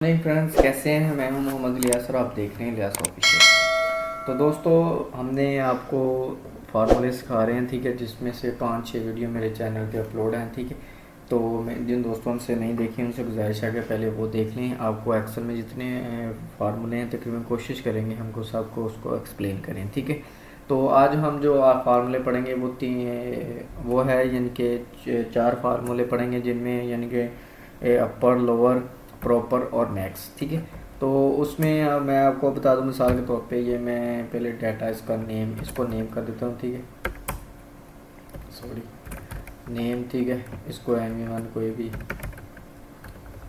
नहीं फ्रेंड्स, कैसे हैं? मैं हूं मोहम्मद इलियास और आप देख रहे हैं इलियास ऑफिशियल। तो दोस्तों, हमने आपको फार्मूले सिखा रहे हैं, ठीक है, जिसमें से 5-6 वीडियो मेरे चैनल पे अपलोड हैं, ठीक है। तो मैं जिन दोस्तों से नहीं देखे उनसे गुजारिश है कि पहले वो देख लें। आपको एक्सेल में जितने फार्मूले हैं तकरीबन कोशिश करेंगे हमको सबको उसको एक्सप्लेन करें, ठीक है। तो आज हम जो फार्मूले पढ़ेंगे वो है यानी कि 4 फार्मूले पढ़ेंगे, जिनमें यानी कि अपर, लोअर, प्रॉपर और मैक्स, ठीक है। तो उसमें मैं आपको बता दूं, मिसाल के तौर पे ये मैं पहले डाटा इसका नेम, इसको नेम कर देता हूँ, ठीक है, सॉरी, नेम, ठीक है। इसको एम1 कोई भी,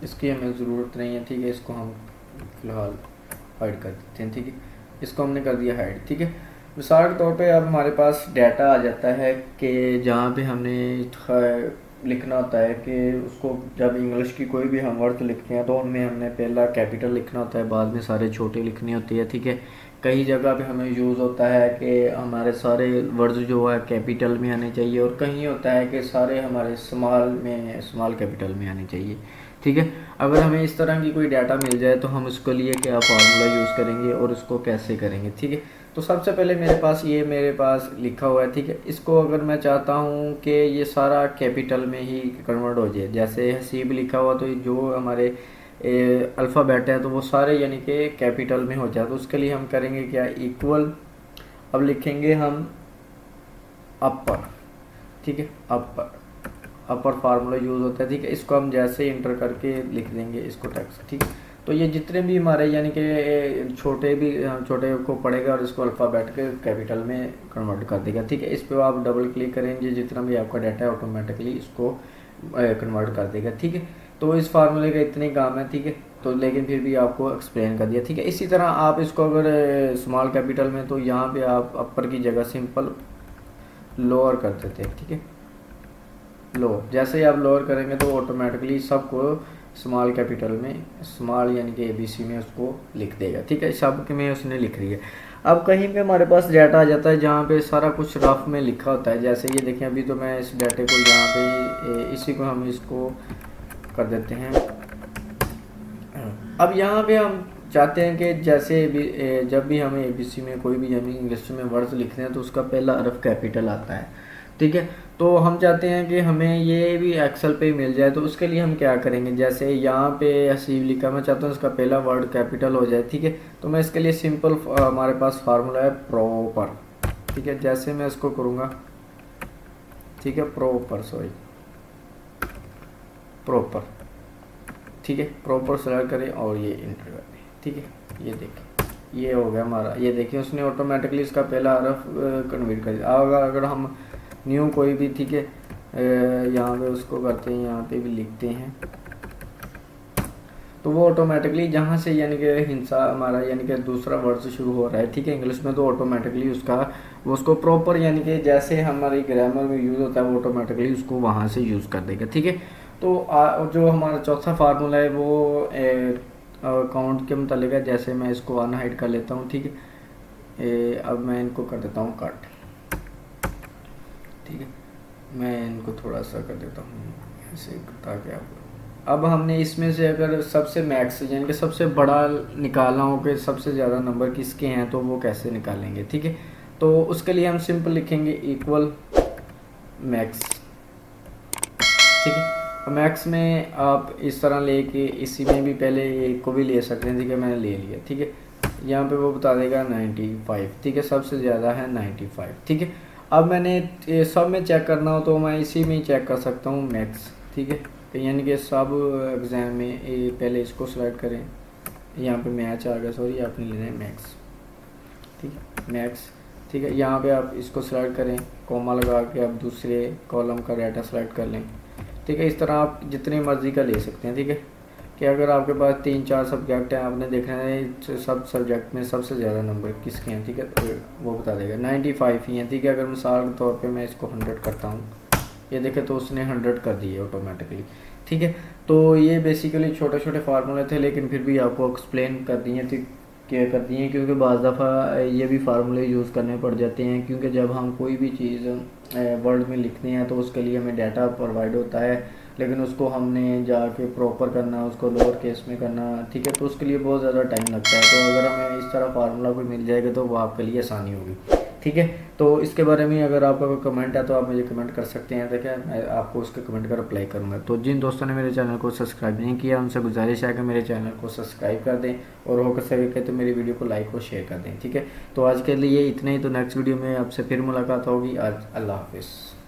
इसकी हमें ज़रूरत नहीं है, ठीक है। इसको हम फ़िलहाल हाइड कर देते हैं, ठीक है। इसको हमने कर दिया हाइड, ठीक है। मिसाल के तौर पे अब हमारे पास डाटा आ जाता है कि जहाँ पे हमने लिखना होता है कि उसको जब इंग्लिश की कोई भी हम वर्ड लिखते हैं तो उनमें हमने पहला कैपिटल लिखना होता है, बाद में सारे छोटे लिखने होते हैं, ठीक है। कई जगह पे हमें यूज़ होता है कि हमारे सारे वर्ड्स जो है कैपिटल में आने चाहिए, और कहीं होता है कि सारे हमारे स्मॉल कैपिटल में आने चाहिए, ठीक है। अगर हमें इस तरह की कोई डाटा मिल जाए तो हम उसके लिए क्या फार्मूला यूज़ करेंगे और उसको कैसे करेंगे, ठीक है। तो सबसे पहले मेरे पास लिखा हुआ है, ठीक है। इसको अगर मैं चाहता हूँ कि ये सारा कैपिटल में ही कन्वर्ट हो जाए, जैसे हसीब लिखा हुआ, तो जो हमारे अल्फ़ाबेट है तो वो सारे यानी कि कैपिटल में हो जाए, तो उसके लिए हम करेंगे क्या, इक्वल, अब लिखेंगे हम अपर, ठीक है, अपर फार्मूला यूज़ होता है, ठीक है। इसको हम जैसे इंटर करके लिख देंगे इसको टेक्स्ट, ठीक है। तो ये जितने भी हमारे यानी कि छोटे को पढ़ेगा और इसको अल्फ़ाबेट के कैपिटल में कन्वर्ट कर देगा, ठीक है। इस पर आप डबल क्लिक करेंगे, जितना भी आपका डाटा है ऑटोमेटिकली इसको कन्वर्ट कर देगा, ठीक है। तो इस फार्मूले का इतने काम है, ठीक है। तो लेकिन फिर भी आपको एक्सप्लेन कर दिया, ठीक है। इसी तरह आप इसको अगर स्मॉल कैपिटल में, तो यहाँ पे आप अपर की जगह सिंपल लोअर कर देते हैं, ठीक है। लोअर, जैसे ही आप लोअर करेंगे तो ऑटोमेटिकली सबको स्मॉल कैपिटल में, स्मॉल यानी कि ABC में उसको लिख देगा, ठीक है। सब में उसने लिख रही है। अब कहीं पे हमारे पास डाटा आ जाता है जहाँ पे सारा कुछ रफ में लिखा होता है, जैसे ये देखें, अभी तो मैं इस डाटे को यहाँ पे इसी को हम इसको कर देते हैं। अब यहाँ पे हम चाहते हैं कि जैसे भी जब भी हमें ABC में कोई भी यानी इंग्लिश में वर्ड्स लिखने हैं तो उसका पहला हरफ कैपिटल आता है, ठीक है। तो हम चाहते हैं कि हमें ये भी एक्सेल पे मिल जाए, तो उसके लिए हम क्या करेंगे, जैसे यहाँ पे हसीब लिखा, मैं चाहता हूँ इसका पहला वर्ड कैपिटल हो जाए, ठीक है। तो मैं इसके लिए सिंपल हमारे पास फार्मूला है प्रॉपर, ठीक है। जैसे मैं इसको करूँगा, ठीक है, प्रॉपर, ठीक है, प्रॉपर सेलेक्ट करें और ये इंटर कर दें, ठीक है। ये देखें, ये हो गया हमारा, ये देखिए उसने ऑटोमेटिकली इसका पहला हरफ कन्वर्ट कर दिया। अगर हम न्यू कोई भी, ठीक है, यहाँ पे उसको करते हैं, यहाँ पे भी लिखते हैं, तो वो ऑटोमेटिकली जहाँ से यानी कि हिंसा हमारा यानी कि दूसरा वर्ड से शुरू हो रहा है, ठीक है, इंग्लिश में, तो ऑटोमेटिकली वो उसको प्रॉपर यानी कि जैसे हमारी ग्रामर में यूज़ होता है वो ऑटोमेटिकली उसको वहाँ से यूज़ कर देगा, ठीक है। तो जो हमारा चौथा फार्मूला है वो अकाउंट के मुतालिक है। जैसे मैं इसको अनहाइड कर लेता हूँ, ठीक है। अब मैं इनको कर देता हूँ कट, ठीक है। मैं इनको थोड़ा सा कर देता हूँ ऐसे, ताकि आप, अब हमने इसमें से अगर सबसे मैक्स यानी कि सबसे बड़ा निकालना हो कि सबसे ज़्यादा नंबर किसके हैं, तो वो कैसे निकालेंगे, ठीक है। तो उसके लिए हम सिंपल लिखेंगे इक्वल मैक्स, ठीक है। मैक्स में आप इस तरह लेके इसी में भी पहले एक को भी ले सकते हैं, ठीक है, मैंने ले लिया, ठीक है। यहाँ पे वो बता देगा 95, ठीक है, सबसे ज़्यादा है 95, ठीक है। अब मैंने सब में चेक करना हो तो मैं इसी में ही चेक कर सकता हूँ, मैक्स, ठीक है। यानी कि सब एग्ज़ाम में पहले इसको सेलेक्ट करें, यहाँ पे मैच आ गया, सॉरी, आपने लेना है मैक्स, ठीक है, मैक्स, ठीक है। यहाँ पे आप इसको सेलेक्ट करें, कॉमा लगा के आप दूसरे कॉलम का डाटा सेलेक्ट कर लें, ठीक है। इस तरह आप जितनी मर्ज़ी का ले सकते हैं, ठीक है। कि अगर आपके पास 3-4 सब्जेक्ट हैं, आपने देखना है सब सब्जेक्ट में सबसे ज़्यादा नंबर किसके हैं, ठीक है, तो वो बता देगा 95 ही हैं, ठीक है। अगर मिसाल के तौर पे मैं इसको 100 करता हूँ, ये देखें, तो उसने 100 कर दिए ऑटोमेटिकली, ठीक है। तो ये बेसिकली छोटे छोटे फार्मूले थे, लेकिन फिर भी आपको एक्सप्लेन कर दिए थे, क्या कर दिए, क्योंकि बाज़ दफ़ा ये भी फार्मूले यूज़ करने पड़ जाते हैं, क्योंकि जब हम कोई भी चीज़ वर्ड में लिखते हैं तो उसके लिए हमें डाटा प्रोवाइड होता है, लेकिन उसको हमने जाके प्रॉपर करना, उसको लोअर केस में करना, ठीक है, तो उसके लिए बहुत ज़्यादा टाइम लगता है। तो अगर हमें इस तरह फार्मूला कोई मिल जाएगा तो वो आपके लिए आसानी होगी, ठीक है। तो इसके बारे में अगर आपका कोई कमेंट है तो आप मुझे कमेंट कर सकते हैं, देखिए मैं आपको उसके कमेंट का रिप्लाई करूँगा। तो जिन दोस्तों ने मेरे चैनल को सब्सक्राइब नहीं किया उनसे गुजारिश है कि मेरे चैनल को सब्सक्राइब कर दें और हो सके तो मेरी वीडियो को लाइक और शेयर कर दें, ठीक है। तो आज के लिए इतना ही, तो नेक्स्ट वीडियो में आपसे फिर मुलाकात होगी। आज अल्लाह हाफिज़।